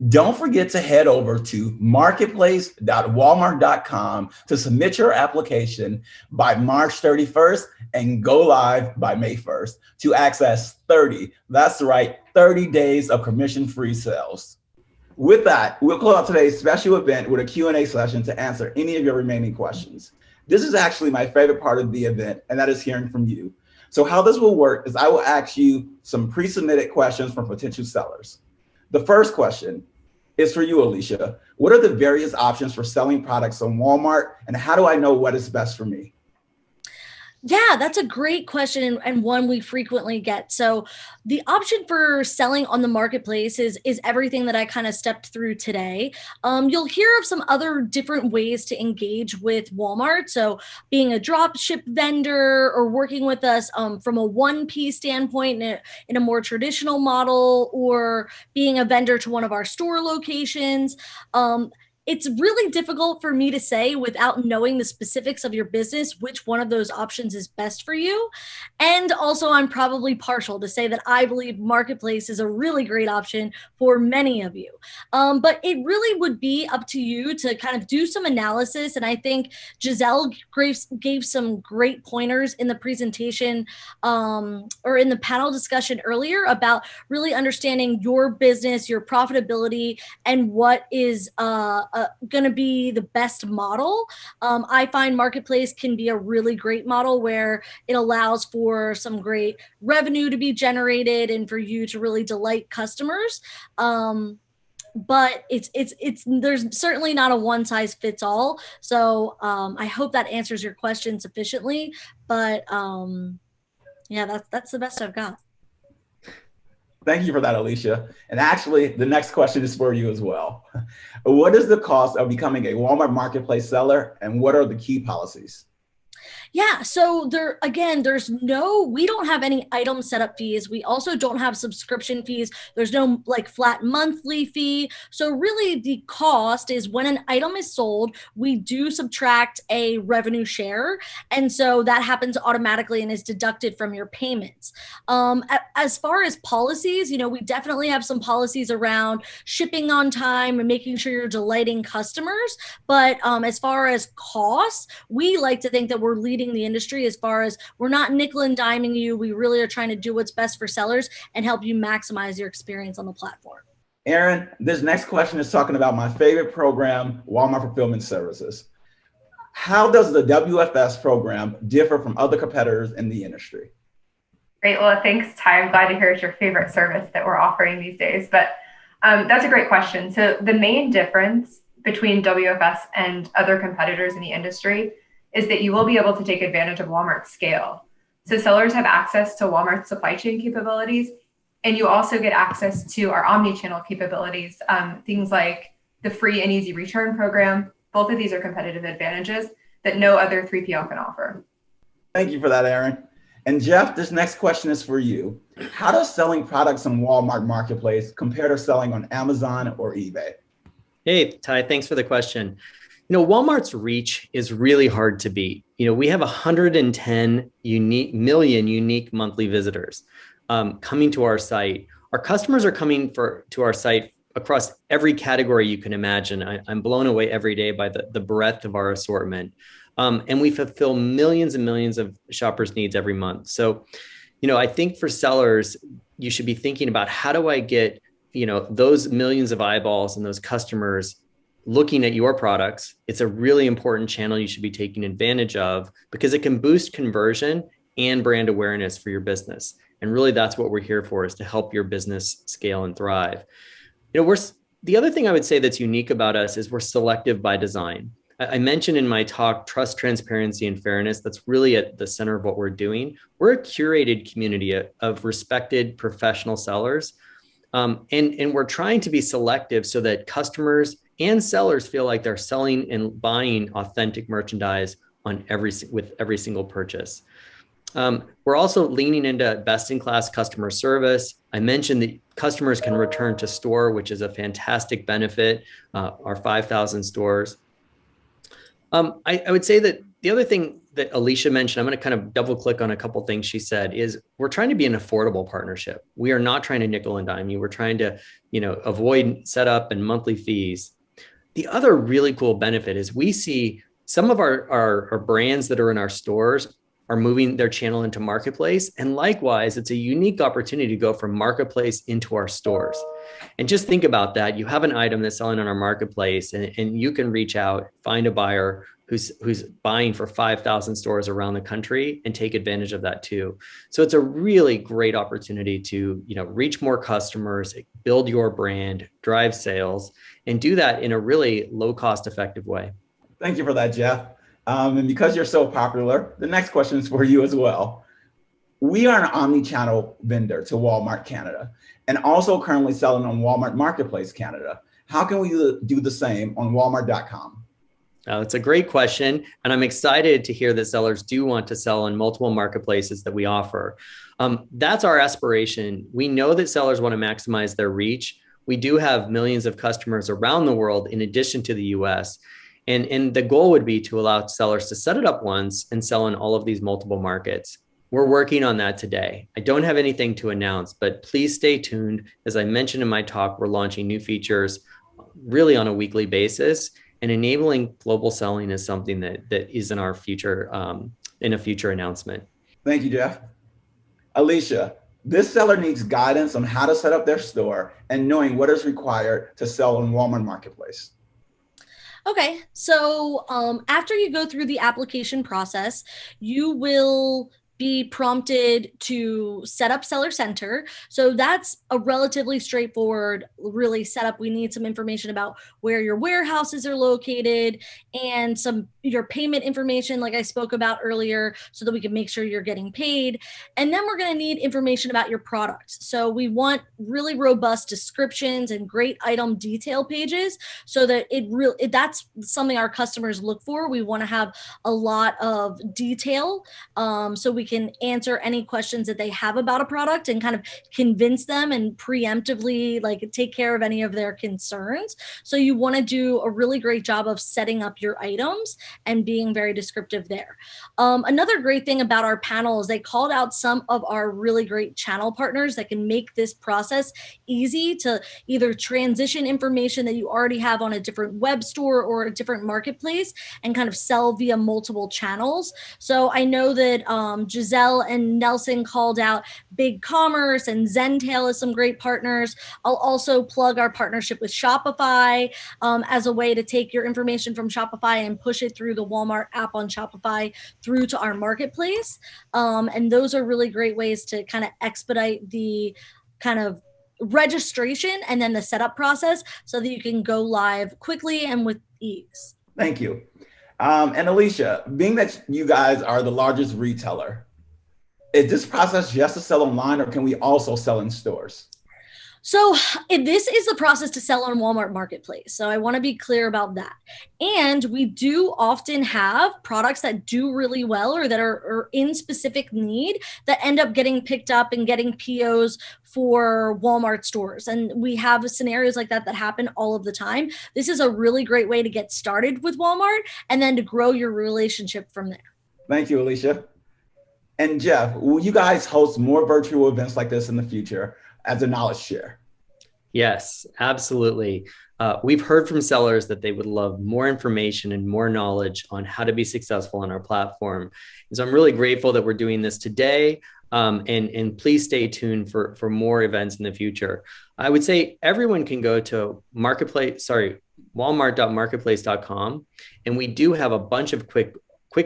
Don't forget to head over to marketplace.walmart.com to submit your application by March 31st and go live by May 1st to access 30, that's right, 30 days of commission-free sales. With that, we'll close out today's special event with a Q&A session to answer any of your remaining questions. This is actually my favorite part of the event, and that is hearing from you. So how this will work is I will ask you some pre-submitted questions from potential sellers. The first question is for you, Alicia. What are the various options for selling products on Walmart, and how do I know what is best for me? Yeah, that's a great question and one we frequently get. So the option for selling on the marketplace is everything that I kind of stepped through today. You'll hear of some other different ways to engage with Walmart. So being a drop ship vendor or working with us from a 1P standpoint in a more traditional model, or being a vendor to one of our store locations. It's really difficult for me to say without knowing the specifics of your business, which one of those options is best for you. And also, I'm probably partial to say that I believe Marketplace is a really great option for many of you. But it really would be up to you to kind of do some analysis. And I think Giselle gave some great pointers in the presentation or in the panel discussion earlier about really understanding your business, your profitability, and what is going to be the best model. I find Marketplace can be a really great model where it allows for some great revenue to be generated and for you to really delight customers. But there's certainly not a one size fits all. So I hope that answers your question sufficiently. But yeah, that's the best I've got. Thank you for that, Alicia. And actually, the next question is for you as well. What is the cost of becoming a Walmart Marketplace seller, and what are the key policies? Yeah, so we don't have any item setup fees. We also don't have subscription fees. There's no like flat monthly fee. So really the cost is when an item is sold, we do subtract a revenue share. And so that happens automatically and is deducted from your payments. As far as policies, we definitely have some policies around shipping on time and making sure you're delighting customers. But as far as costs, we like to think that we're leading the industry as far as we're not nickel and diming you. We really are trying to do what's best for sellers and help you maximize your experience on the platform. Aaron, this next question is talking about my favorite program, Walmart Fulfillment Services. How does the WFS program differ from other competitors in the industry? Great. Well, thanks, Ty. I'm glad to hear it's your favorite service that we're offering these days. But that's a great question. So the main difference between WFS and other competitors in the industry is that you will be able to take advantage of Walmart's scale. So sellers have access to Walmart's supply chain capabilities, and you also get access to our omni-channel capabilities, things like the free and easy return program. Both of these are competitive advantages that no other 3PL can offer. Thank you for that, Aaron. And Jeff, this next question is for you. How does selling products on Walmart Marketplace compare to selling on Amazon or eBay? Hey, Ty, thanks for the question. Walmart's reach is really hard to beat. We have 110 million unique monthly visitors coming to our site. Our customers are coming to our site across every category you can imagine. I'm blown away every day by the breadth of our assortment. And we fulfill millions and millions of shoppers' needs every month. So, I think for sellers, you should be thinking about how do I get, those millions of eyeballs and those customers looking at your products. It's a really important channel you should be taking advantage of because it can boost conversion and brand awareness for your business. And really that's what we're here for, is to help your business scale and thrive. The other thing I would say that's unique about us is we're selective by design. I mentioned in my talk, trust, transparency, and fairness. That's really at the center of what we're doing. We're a curated community of respected professional sellers. And we're trying to be selective so that customers and sellers feel like they're selling and buying authentic merchandise with every single purchase. We're also leaning into best-in-class customer service. I mentioned that customers can return to store, which is a fantastic benefit, our 5,000 stores. I would say that The other thing that Alicia mentioned, I'm going to kind of double click on a couple of things she said, is we're trying to be an affordable partnership. We are not trying to nickel and dime you. We're trying to, avoid setup and monthly fees. The other really cool benefit is we see some of our brands that are in our stores are moving their channel into marketplace. And likewise, it's a unique opportunity to go from marketplace into our stores. And just think about that. You have an item that's selling on our marketplace, and you can reach out, find a buyer who's buying for 5,000 stores around the country and take advantage of that too. So it's a really great opportunity to, reach more customers, build your brand, drive sales, and do that in a really low cost effective way. Thank you for that, Jeff. And because you're so popular, the next question is for you as well. We are an omni-channel vendor to Walmart Canada and also currently selling on Walmart Marketplace Canada. How can we do the same on Walmart.com? It's a great question. And I'm excited to hear that sellers do want to sell on multiple marketplaces that we offer. That's our aspiration. We know that sellers want to maximize their reach. We do have millions of customers around the world in addition to the US. And the goal would be to allow sellers to set it up once and sell in all of these multiple markets. We're working on that today. I don't have anything to announce, but please stay tuned. As I mentioned in my talk, we're launching new features really on a weekly basis, and enabling global selling is something that is in our future, in a future announcement. Thank you, Jeff. Alicia, this seller needs guidance on how to set up their store and knowing what is required to sell on Walmart Marketplace. Okay, so after you go through the application process, you will be prompted to set up Seller Center. So that's a relatively straightforward, really setup. We need some information about where your warehouses are located and your payment information, like I spoke about earlier, so that we can make sure you're getting paid. And then we're going to need information about your products. So we want really robust descriptions and great item detail pages, so that that's something our customers look for. We want to have a lot of detail, so we can answer any questions that they have about a product and kind of convince them and preemptively take care of any of their concerns. So you want to do a really great job of setting up your items and being very descriptive there. Another great thing about our panel is they called out some of our really great channel partners that can make this process easy to either transition information that you already have on a different web store or a different marketplace and kind of sell via multiple channels. So I know that Giselle and Nelson called out BigCommerce, and Zentail is some great partners. I'll also plug our partnership with Shopify as a way to take your information from Shopify and push it through the Walmart app on Shopify through to our marketplace. And those are really great ways to kind of expedite the kind of registration and then the setup process so that you can go live quickly and with ease. Thank you. And Alicia, being that you guys are the largest retailer, is this process just to sell online, or can we also sell in stores? So this is the process to sell on Walmart Marketplace. So I want to be clear about that. And we do often have products that do really well or that are in specific need that end up getting picked up and getting POs for Walmart stores. And we have scenarios like that happen all of the time. This is a really great way to get started with Walmart and then to grow your relationship from there. Thank you, Alicia. And Jeff, will you guys host more virtual events like this in the future as a knowledge share? Yes, absolutely. We've heard from sellers that they would love more information and more knowledge on how to be successful on our platform. And so I'm really grateful that we're doing this today. And please stay tuned for more events in the future. I would say everyone can go to walmart.marketplace.com. And we do have a bunch of quick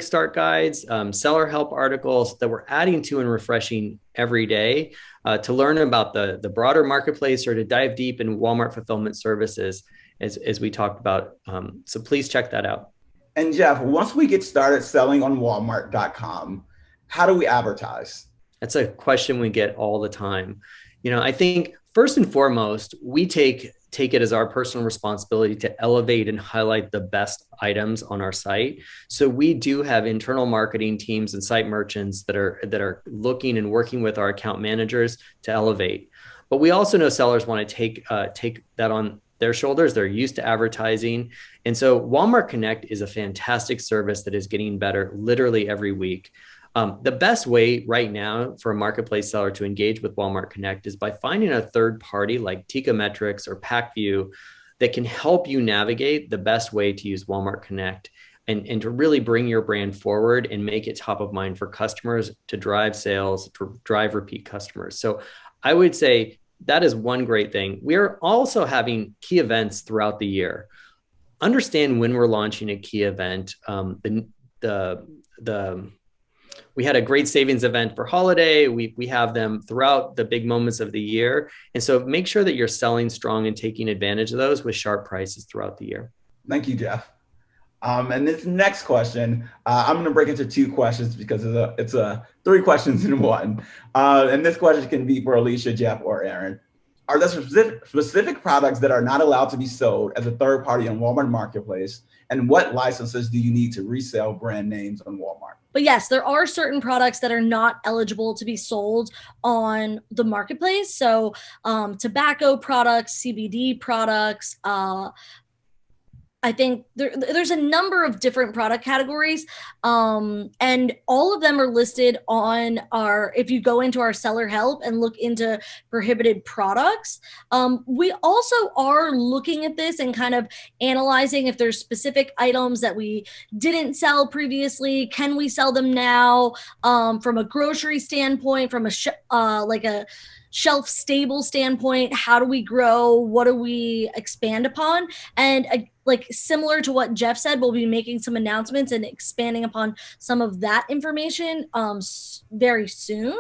start guides, seller help articles that we're adding to and refreshing every day to learn about the broader marketplace or to dive deep in Walmart fulfillment services as we talked about. So please check that out. And Jeff, once we get started selling on Walmart.com, how do we advertise? That's a question we get all the time. I think first and foremost, we take it as our personal responsibility to elevate and highlight the best items on our site. So we do have internal marketing teams and site merchants that are looking and working with our account managers to elevate. But we also know sellers want to take that on their shoulders. They're used to advertising. And so Walmart Connect is a fantastic service that is getting better literally every week. The best way right now for a marketplace seller to engage with Walmart Connect is by finding a third party like Teikametrics or PackView that can help you navigate the best way to use Walmart Connect and to really bring your brand forward and make it top of mind for customers to drive sales, to drive repeat customers. So I would say that is one great thing. We are also having key events throughout the year. Understand when we're launching a key event. We had a great savings event for holiday. We have them throughout the big moments of the year. And so make sure that you're selling strong and taking advantage of those with sharp prices throughout the year. Thank you, Jeff. And this next question, I'm going to break into two questions because it's three questions in one. And this question can be for Alicia, Jeff, or Aaron. Are there specific products that are not allowed to be sold as a third party on Walmart Marketplace? And what licenses do you need to resell brand names on Walmart? But yes, there are certain products that are not eligible to be sold on the marketplace. So tobacco products, CBD products, I think there's a number of different product categories, and all of them are listed on if you go into our seller help and look into prohibited products. We also are looking at this and kind of analyzing if there's specific items that we didn't sell previously. Can we sell them now? From a grocery standpoint, from a shelf stable standpoint, how do we grow? What do we expand upon? And like similar to what Jeff said, we'll be making some announcements and expanding upon some of that information very soon.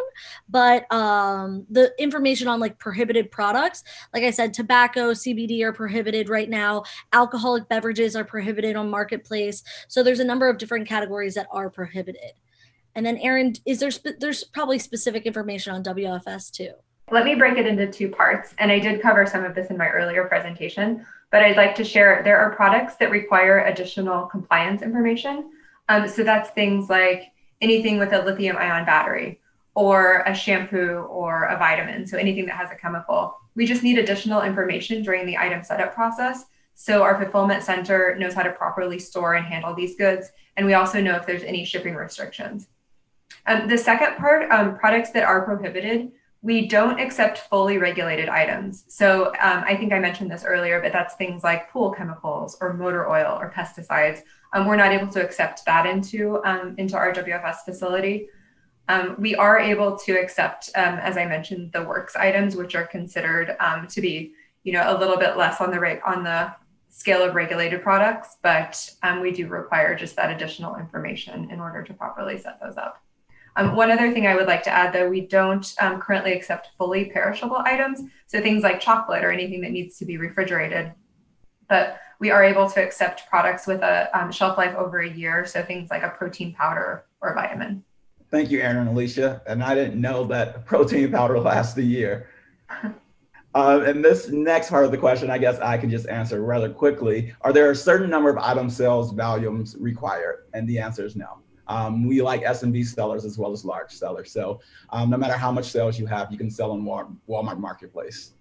But the information on like prohibited products, like I said, tobacco, CBD are prohibited right now. Alcoholic beverages are prohibited on Marketplace. So there's a number of different categories that are prohibited. And then Aaron, there's probably specific information on WFS too. Let me break it into two parts. And I did cover some of this in my earlier presentation, but I'd like to share there are products that require additional compliance information. So that's things like anything with a lithium ion battery or a shampoo or a vitamin. So anything that has a chemical. We just need additional information during the item setup process. So our fulfillment center knows how to properly store and handle these goods. And we also know if there's any shipping restrictions. The second part, products that are prohibited, we don't accept fully regulated items. So I think I mentioned this earlier, but that's things like pool chemicals or motor oil or pesticides. We're not able to accept that into our WFS facility. We are able to accept, as I mentioned, the works items, which are considered to be, a little bit less on the scale of regulated products, but we do require just that additional information in order to properly set those up. One other thing I would like to add, though, we don't currently accept fully perishable items, so things like chocolate or anything that needs to be refrigerated. But we are able to accept products with a shelf life over a year, so things like a protein powder or a vitamin. Thank you, Aaron and Alicia. And I didn't know that protein powder lasts a year. And this next part of the question, I guess I can just answer rather quickly. Are there a certain number of item sales volumes required? And the answer is no. We like SMB sellers as well as large sellers. So no matter how much sales you have, you can sell on Walmart Marketplace.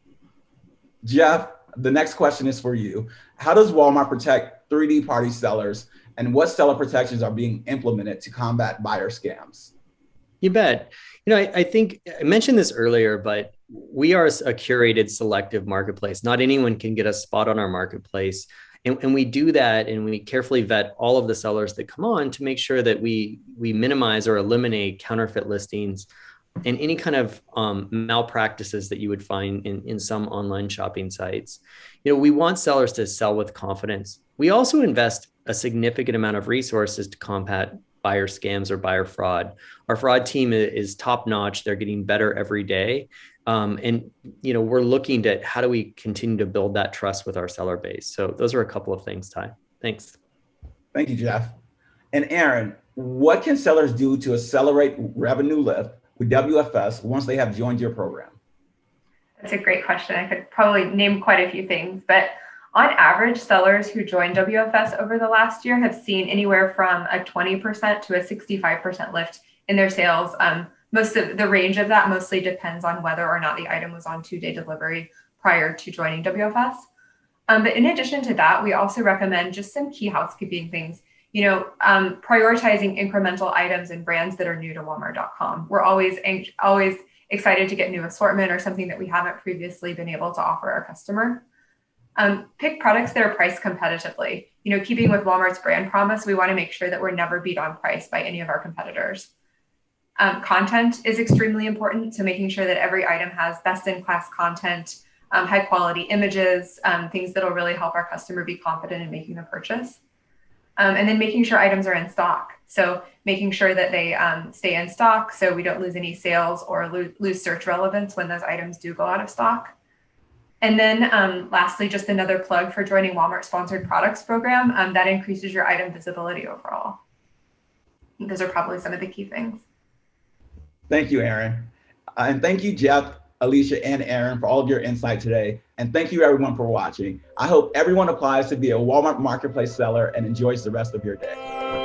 Jeff, the next question is for you. How does Walmart protect 3D party sellers, and what seller protections are being implemented to combat buyer scams? You bet. I think I mentioned this earlier, but we are a curated selective marketplace. Not anyone can get a spot on our marketplace. And we do that, and we carefully vet all of the sellers that come on to make sure that we minimize or eliminate counterfeit listings and any kind of malpractices that you would find in some online shopping sites. We want sellers to sell with confidence. We also invest a significant amount of resources to combat buyer scams or buyer fraud. Our fraud team is top notch. They're getting better every day. And we're looking at how do we continue to build that trust with our seller base. So those are a couple of things, Ty. Thanks. Thank you, Jeff. And Aaron, what can sellers do to accelerate revenue lift with WFS once they have joined your program? That's a great question. I could probably name quite a few things, but on average, sellers who joined WFS over the last year have seen anywhere from a 20% to a 65% lift in their sales. Most of the range of that mostly depends on whether or not the item was on 2-day delivery prior to joining WFS. But in addition to that, we also recommend just some key housekeeping things. Prioritizing incremental items and brands that are new to Walmart.com. We're always excited to get new assortment or something that we haven't previously been able to offer our customer. Pick products that are priced competitively. Keeping with Walmart's brand promise, we want to make sure that we're never beat on price by any of our competitors. Content is extremely important, so making sure that every item has best-in-class content, high quality images, things that'll really help our customer be confident in making the purchase. And then making sure items are in stock. So making sure that they stay in stock so we don't lose any sales or lose search relevance when those items do go out of stock. And then lastly, just another plug for joining Walmart Sponsored Products Program. That increases your item visibility overall. Those are probably some of the key things. Thank you, Erin. And thank you, Jeff, Alicia, and Erin for all of your insight today. And thank you everyone for watching. I hope everyone applies to be a Walmart Marketplace seller and enjoys the rest of your day.